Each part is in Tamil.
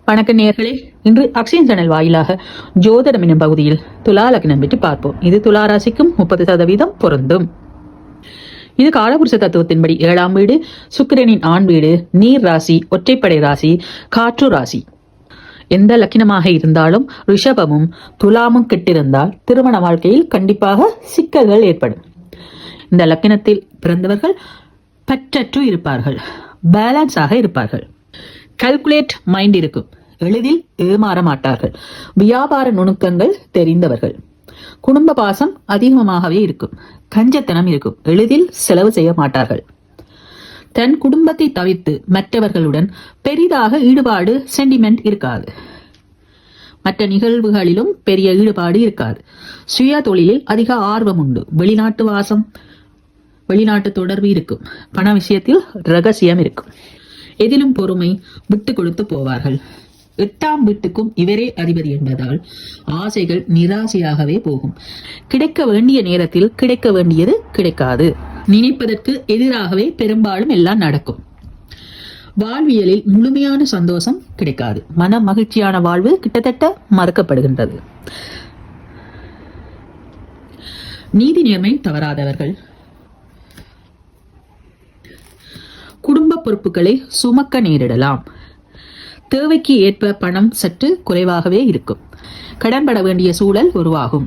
வணக்க நேயர்களே, இன்று அக்ஷயன் சேனல் வாயிலாக ஜோதிடம் எனும் பகுதியில் துலா லக்னம் பற்றி பார்ப்போம். இது துலா ராசிக்கும் 30% பொருந்தும். இது காலபுருஷ தத்துவத்தின்படி 7ஆம் வீடு, சுக்கிரனின் ஆண் வீடு, நீர் ராசி, ஒற்றைப்படை ராசி, காற்று ராசி. எந்த லக்கினமாக இருந்தாலும் ரிஷபமும் துலாமும் கெட்டிருந்தால் திருமண வாழ்க்கையில் கண்டிப்பாக சிக்கல்கள் ஏற்படும். இந்த லக்கினத்தில் பிறந்தவர்கள் பற்றற்று இருப்பார்கள், பேலன்ஸாக இருப்பார்கள், கால்குலேட் மைண்ட் இருக்கும், எளிதில் ஏமாற மாட்டார்கள், வியாபார நுணுக்கங்கள் தெரிந்தவர்கள், குடும்ப பாசம் அதிகமாகவே இருக்கும், கஞ்சத்தனம் இருக்கும், எளிதில் செலவு செய்ய மாட்டார்கள், தன் குடும்பத்தை தவிர்த்து மற்றவர்களுடன் பெரிதாக ஈடுபாடு சென்டிமெண்ட் இருக்காது, மற்ற நிகழ்வுகளிலும் பெரிய ஈடுபாடு இருக்காது, சுய தொழிலில் அதிக ஆர்வம் உண்டு, வெளிநாட்டு வாசம் வெளிநாட்டு தொடர்பு இருக்கும், பண விஷயத்தில் ரகசியம் இருக்கும், எதிலும் பொறுமை, விட்டு கொடுத்து போவார்கள். 8ஆம் வீட்டுக்கும் இவரே அதிபதி என்பதால் ஆசைகள் நிராசையாகவே போகும். கிடைக்க வேண்டிய நேரத்தில் கிடைக்க வேண்டியது கிடைக்காது. நினைப்பதற்கு எதிராகவே பெரும்பாலும் எல்லாம் நடக்கும். வாழ்வியலில் முழுமையான சந்தோஷம் கிடைக்காது. மன மகிழ்ச்சியான வாழ்வு கிட்டத்தட்ட மறுக்கப்படுகின்றது. நீதி நேர்மை தவறாதவர்கள். குடும்ப பொறுப்புகளை சுமக்க நேரிடலாம். தேவைக்கு ஏற்ப பணம் சற்று குறைவாகவே இருக்கும். கடன்பட வேண்டிய சூழல் உருவாகும்.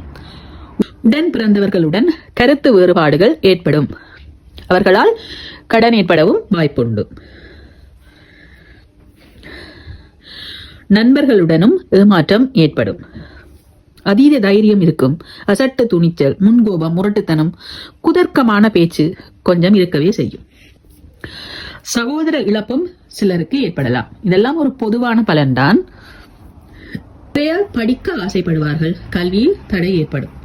உடன் பிறந்தவர்களுடன் கருத்து வேறுபாடுகள் ஏற்படும். அவர்களால் கடன் ஏற்படவும் வாய்ப்புண்டு. நண்பர்களுடனும் ஏமாற்றம் ஏற்படும். அதீத தைரியம் இருக்கும். அசட்டு துணிச்சல், முன்கோபம், முரட்டுத்தனம், குதர்க்கமான பேச்சு கொஞ்சம் இருக்கவே செய்யும். சகோதர இழப்பும் சிலருக்கு ஏற்படலாம். இதெல்லாம் ஒரு பொதுவான பலன்தான். படிக்க ஆசைப்படுவார்கள். கல்வியில் தடை ஏற்படும்.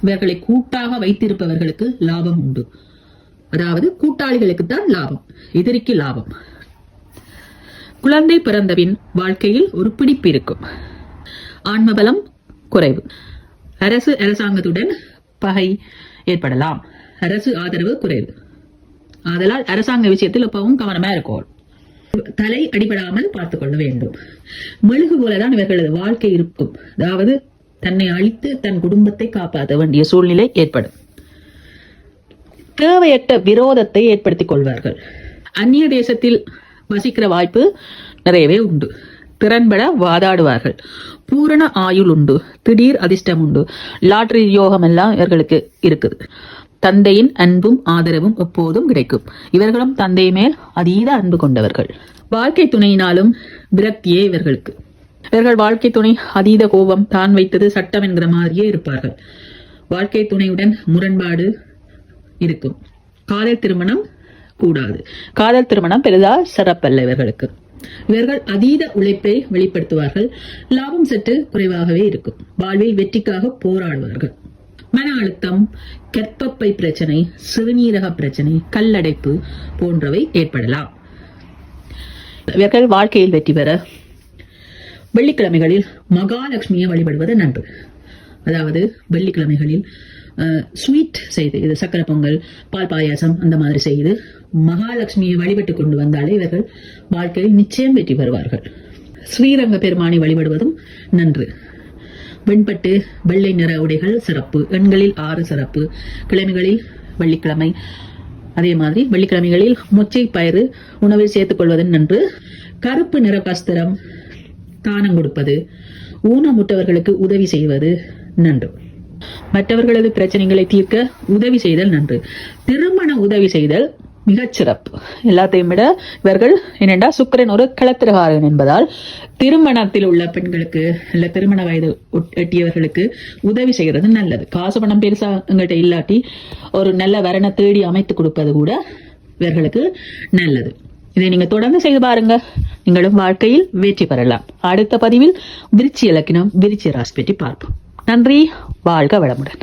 இவர்களை கூட்டாக வைத்திருப்பவர்களுக்கு லாபம் உண்டு. அதாவது கூட்டாளிகளுக்கு தான் லாபம், எதிரிக்கு லாபம். குழந்தை பிறந்தபின் வாழ்க்கையில் ஒரு பிடிப்பு இருக்கும். ஆன்மபலம் குறைவு. அரசாங்கத்துடன் பகை ஏற்படலாம். அரசு ஆதரவு குறைவு. ஆதலால் அரசாங்க விஷயத்தில் எப்பவும் கவனமா இருக்கும். தலை அடிபடாமல் பார்த்துக் கொள்ள வேண்டும். மெழுகு போலதான் இவர்களது வாழ்க்கை இருக்கும். அதாவது தன்னை அழித்து தன் குடும்பத்தை காப்பாற்ற வேண்டிய சூழ்நிலை ஏற்படும். தேவையற்ற விரோதத்தை ஏற்படுத்திக் கொள்வார்கள். அந்நிய தேசத்தில் வசிக்கிற வாய்ப்பு நிறையவே உண்டு. திறன்பட வாதாடுவார்கள். பூரண ஆயுள் உண்டு. திடீர் அதிர்ஷ்டம் உண்டு. லாட்டரி யோகம் எல்லாம் இவர்களுக்கு இருக்குது. தந்தையின் அன்பும் ஆதரவும் எப்போதும் கிடைக்கும். இவர்களும் தந்தை மேல் அதீத அன்பு கொண்டவர்கள். வாழ்க்கை துணையினாலும் விரக்தியே இவர்களுக்கு. இவர்கள் வாழ்க்கை துணை அதீத கோபம், தான் வைத்தது சட்டம் என்கிற மாதிரியே இருப்பார்கள். வாழ்க்கை துணையுடன் முரண்பாடு இருக்கும். காதல் திருமணம் கூடாது. காதல் திருமணம் பெரிதா சிறப்பல்ல இவர்களுக்கு. இவர்கள் அதீத உழைப்பை வெளிப்படுத்துவார்கள். லாபம் சற்று குறைவாகவே இருக்கும். வாழ்வில் வெற்றிக்காக போராடுவார்கள். மன அழுத்தம், கர்ப்பப்பை பிரச்சனை, சிறுநீரக பிரச்சனை, கல்லடைப்பு போன்றவை ஏற்படலாம். இவர்கள் வாழ்க்கையில் வெற்றி பெற வெள்ளிக்கிழமைகளில் மகாலட்சுமியை வழிபடுவது நன்று. அதாவது வெள்ளிக்கிழமைகளில் ஸ்வீட் செய்து, இது சக்கரை பொங்கல், பால் பாயாசம் அந்த மாதிரி செய்து மகாலட்சுமியை வழிபட்டு கொண்டு வந்தாலே இவர்கள் வாழ்க்கையில் நிச்சயம் வெற்றி பெறுவார்கள். ஸ்ரீரங்க பெருமானை வழிபடுவதும் நன்று. வெண்பட்டு, வெள்ளை நிற உடைகள் சிறப்பு. எண்களில் 6 சிறப்பு. கிழமைகளில் வெள்ளிக்கிழமை, அதே மாதிரி வெள்ளிக்கிழமைகளில் மொச்சை பயிறு உணவில் சேர்த்துக் கொள்வது நன்று. கருப்பு நிற வஸ்திரம் தானம் கொடுப்பது, ஊனமுற்றவர்களுக்கு உதவி செய்வது நன்று. மற்றவர்களது பிரச்சனைகளை தீர்க்க உதவி செய்தல் நன்று. திருமண உதவி செய்தல் மிகச் சிறப்பு. எல்லாத்தையும் விட இவர்கள் என்னென்றா சுக்கிரன் ஒரு களத்திரகாரன் என்பதால் திருமணத்தில் உள்ள பெண்களுக்கு இல்ல திருமண வயது எட்டியவர்களுக்கு உதவி செய்யறது நல்லது. காசு பணம் பெருசா எங்கள்கிட்ட இல்லாட்டி ஒரு நல்ல வரணை தேடி அமைத்து கொடுப்பது கூட இவர்களுக்கு நல்லது. இதை நீங்க தொடர்ந்து செய்து பாருங்க. நீங்களும் வாழ்க்கையில் வெற்றி பெறலாம். அடுத்த பதிவில் விருச்சிக லக்னம், விருச்சிக ராசி பற்றி பார்ப்போம். நன்றி. வாழ்க வளமுடன்.